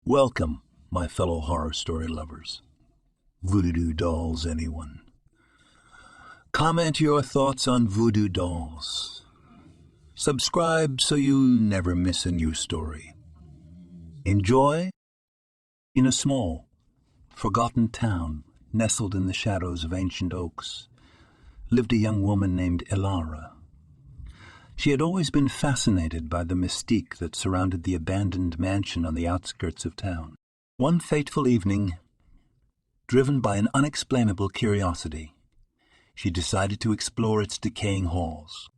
Welcome, my fellow horror story lovers. Voodoo dolls, anyone? Comment your thoughts on voodoo dolls. Subscribe so you never miss a new story. Enjoy. In a small, forgotten town nestled in the shadows of ancient oaks lived a young woman named Elara. She had always been fascinated by the mystique that surrounded the abandoned mansion on the outskirts of town. One fateful evening, driven by an unexplainable curiosity, she decided to explore its decaying halls.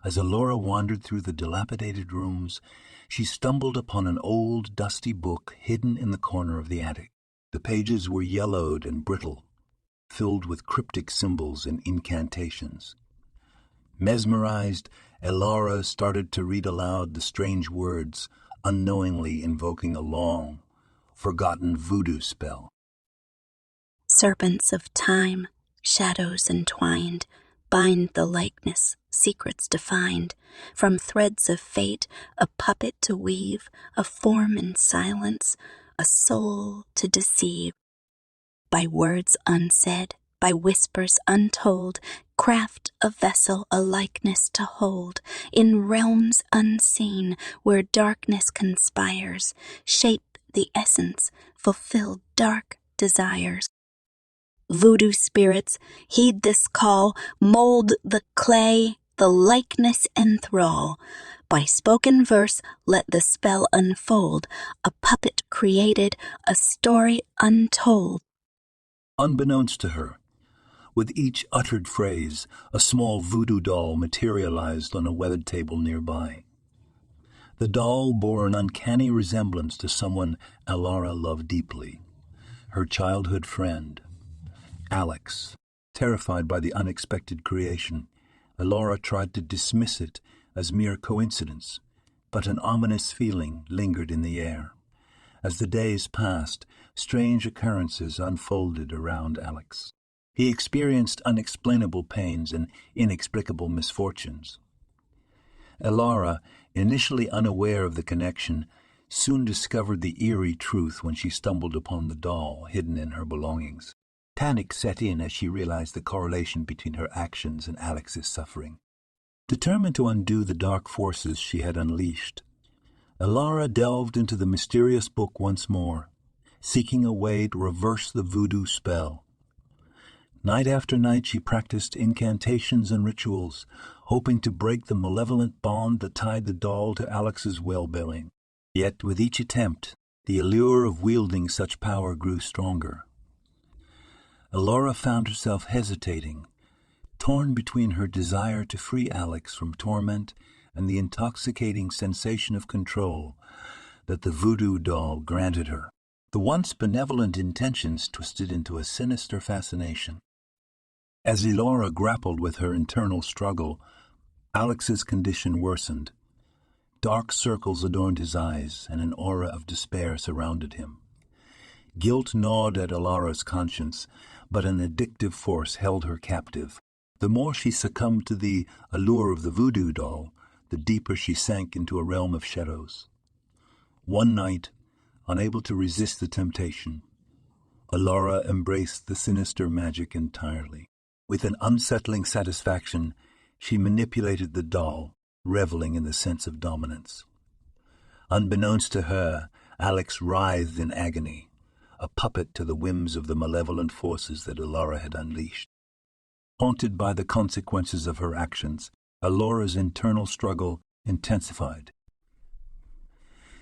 As Elara wandered through the dilapidated rooms, she stumbled upon an old, dusty book hidden in the corner of the attic. The pages were yellowed and brittle, filled with cryptic symbols and incantations. Mesmerized, Elara started to read aloud the strange words, unknowingly invoking a long, forgotten voodoo spell. Serpents of time, shadows entwined, bind the likeness, secrets defined. From threads of fate, a puppet to weave, a form in silence, a soul to deceive. By words unsaid, by whispers untold, craft a vessel, a likeness to hold. In realms unseen, where darkness conspires, shape the essence, fulfill dark desires. Voodoo spirits, heed this call, mold the clay, the likeness enthrall. By spoken verse, let the spell unfold, a puppet created, a story untold. Unbeknownst to her, with each uttered phrase, a small voodoo doll materialized on a weathered table nearby. The doll bore an uncanny resemblance to someone Elara loved deeply, her childhood friend, Alex. Terrified by the unexpected creation, Elara tried to dismiss it as mere coincidence, but an ominous feeling lingered in the air. As the days passed, strange occurrences unfolded around Alex. He experienced unexplainable pains and inexplicable misfortunes. Elara, initially unaware of the connection, soon discovered the eerie truth when she stumbled upon the doll hidden in her belongings. Panic set in as she realized the correlation between her actions and Alex's suffering. Determined to undo the dark forces she had unleashed, Elara delved into the mysterious book once more, seeking a way to reverse the voodoo spell. Night after night she practiced incantations and rituals, hoping to break the malevolent bond that tied the doll to Alex's well-being. Yet with each attempt, the allure of wielding such power grew stronger. Elara found herself hesitating, torn between her desire to free Alex from torment and the intoxicating sensation of control that the voodoo doll granted her. The once benevolent intentions twisted into a sinister fascination. As Elara grappled with her internal struggle, Alex's condition worsened. Dark circles adorned his eyes, and an aura of despair surrounded him. Guilt gnawed at Elara's conscience, but an addictive force held her captive. The more she succumbed to the allure of the voodoo doll, the deeper she sank into a realm of shadows. One night, unable to resist the temptation, Elara embraced the sinister magic entirely. With an unsettling satisfaction, she manipulated the doll, reveling in the sense of dominance. Unbeknownst to her, Alex writhed in agony, a puppet to the whims of the malevolent forces that Elara had unleashed. Haunted by the consequences of her actions, Elara's internal struggle intensified.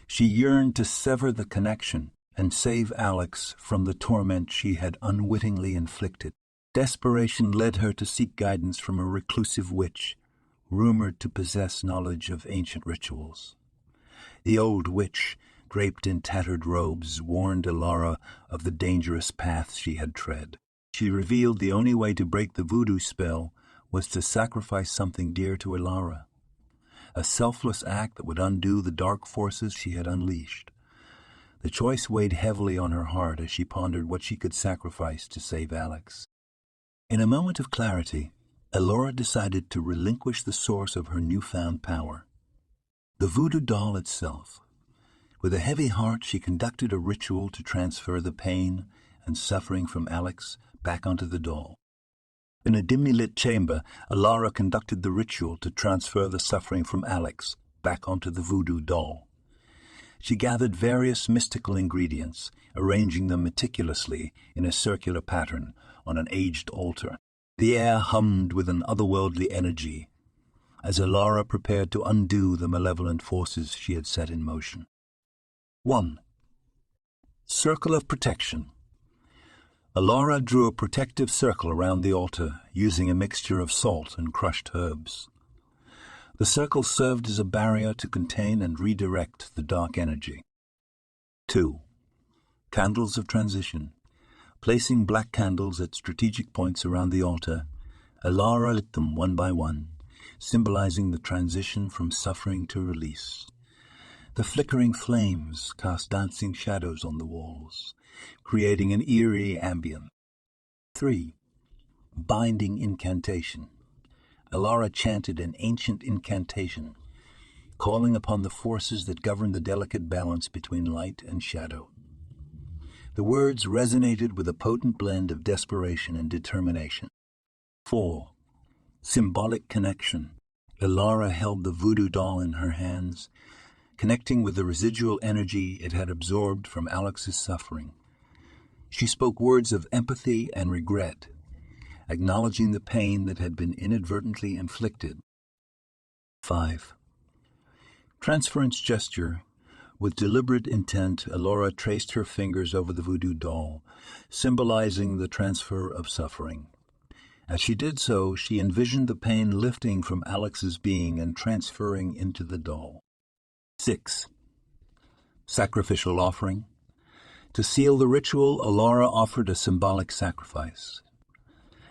She yearned to sever the connection and save Alex from the torment she had unwittingly inflicted. Desperation led her to seek guidance from a reclusive witch, rumored to possess knowledge of ancient rituals. The old witch, draped in tattered robes, warned Elara of the dangerous path she had tread. She revealed the only way to break the voodoo spell was to sacrifice something dear to Elara, a selfless act that would undo the dark forces she had unleashed. The choice weighed heavily on her heart as she pondered what she could sacrifice to save Alex. In a moment of clarity, Elara decided to relinquish the source of her newfound power, the voodoo doll itself. With a heavy heart, she conducted a ritual to transfer the pain and suffering from Alex back onto the doll. In a dimly lit chamber, Elara conducted the ritual to transfer the suffering from Alex back onto the voodoo doll. She gathered various mystical ingredients, arranging them meticulously in a circular pattern on an aged altar. The air hummed with an otherworldly energy as Elara prepared to undo the malevolent forces she had set in motion. 1. Circle of Protection. Elara drew a protective circle around the altar using a mixture of salt and crushed herbs. The circle served as a barrier to contain and redirect the dark energy. 2. Candles of Transition. Placing black candles at strategic points around the altar, Elara lit them one by one, symbolizing the transition from suffering to release. The flickering flames cast dancing shadows on the walls, creating an eerie ambience. 3. Binding Incantation. Elara chanted an ancient incantation, calling upon the forces that govern the delicate balance between light and shadow. The words resonated with a potent blend of desperation and determination. 4. Symbolic Connection. Elara held the voodoo doll in her hands, connecting with the residual energy it had absorbed from Alex's suffering. She spoke words of empathy and regret, acknowledging the pain that had been inadvertently inflicted. 5. Transference Gesture. With deliberate intent, Elara traced her fingers over the voodoo doll, symbolizing the transfer of suffering. As she did so, she envisioned the pain lifting from Alex's being and transferring into the doll. 6. Sacrificial Offering. To seal the ritual, Elara offered a symbolic sacrifice,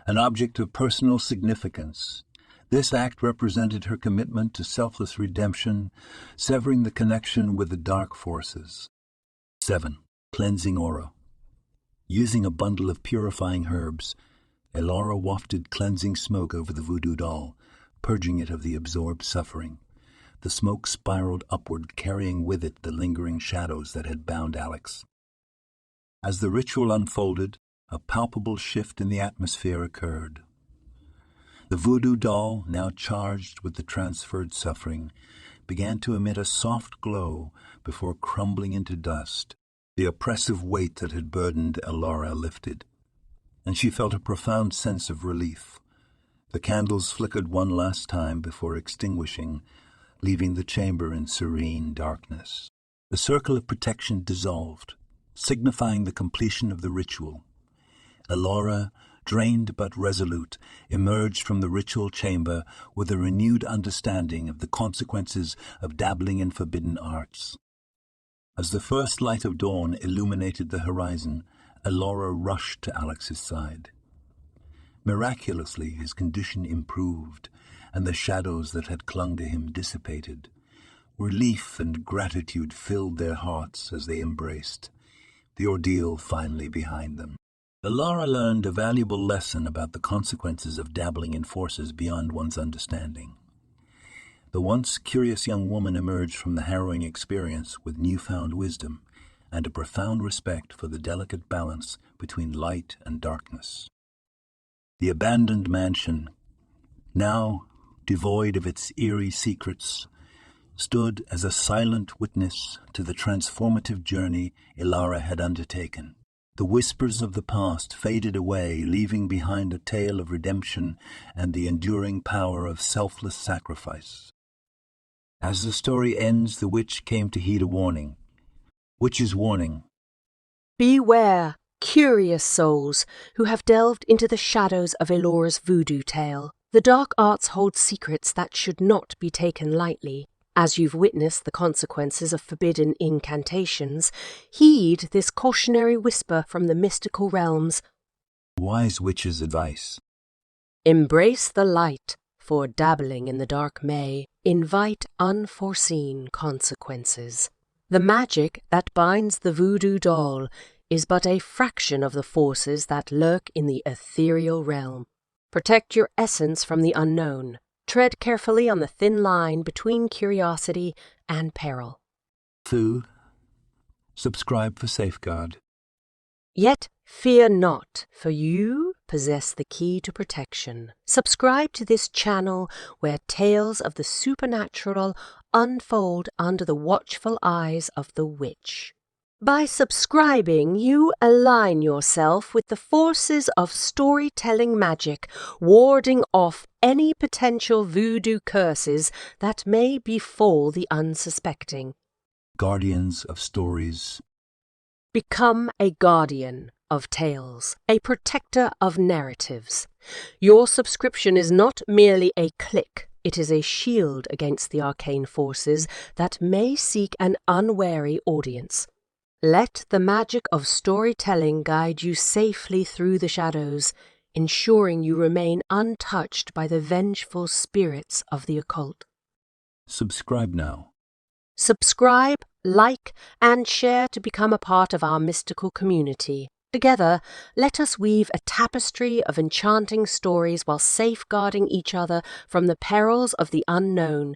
an object of personal significance. This act represented her commitment to selfless redemption, severing the connection with the dark forces. 7. Cleansing Aura. Using a bundle of purifying herbs, Elara wafted cleansing smoke over the voodoo doll, purging it of the absorbed suffering. The smoke spiraled upward, carrying with it the lingering shadows that had bound Alex. As the ritual unfolded, a palpable shift in the atmosphere occurred. The voodoo doll, now charged with the transferred suffering, began to emit a soft glow before crumbling into dust. The oppressive weight that had burdened Elara lifted, and she felt a profound sense of relief. The candles flickered one last time before extinguishing, leaving the chamber in serene darkness. The circle of protection dissolved, signifying the completion of the ritual. Elara, drained but resolute, emerged from the ritual chamber with a renewed understanding of the consequences of dabbling in forbidden arts. As the first light of dawn illuminated the horizon, Elara rushed to Alex's side. Miraculously, his condition improved, and the shadows that had clung to him dissipated. Relief and gratitude filled their hearts as they embraced, the ordeal finally behind them. Elara learned a valuable lesson about the consequences of dabbling in forces beyond one's understanding. The once curious young woman emerged from the harrowing experience with newfound wisdom and a profound respect for the delicate balance between light and darkness. The abandoned mansion, now devoid of its eerie secrets, stood as a silent witness to the transformative journey Elara had undertaken. The whispers of the past faded away, leaving behind a tale of redemption and the enduring power of selfless sacrifice. As the story ends, the witch came to heed a warning. Witch's warning. Beware, curious souls who have delved into the shadows of Elara's voodoo tale. The dark arts hold secrets that should not be taken lightly. As you've witnessed the consequences of forbidden incantations, heed this cautionary whisper from the mystical realms. Wise witch's advice. Embrace the light, for dabbling in the dark may invite unforeseen consequences. The magic that binds the voodoo doll is but a fraction of the forces that lurk in the ethereal realm. Protect your essence from the unknown. Tread carefully on the thin line between curiosity and peril. Thu, Subscribe for safeguard. Yet fear not, for you possess the key to protection. Subscribe to this channel where tales of the supernatural unfold under the watchful eyes of the witch. By subscribing, you align yourself with the forces of storytelling magic, warding off any potential voodoo curses that may befall the unsuspecting. Guardians of stories. Become a guardian of tales, a protector of narratives. Your subscription is not merely a click, it is a shield against the arcane forces that may seek an unwary audience. Let the magic of storytelling guide you safely through the shadows, ensuring you remain untouched by the vengeful spirits of the occult. Subscribe now. Subscribe, like, and share to become a part of our mystical community. Together, let us weave a tapestry of enchanting stories while safeguarding each other from the perils of the unknown.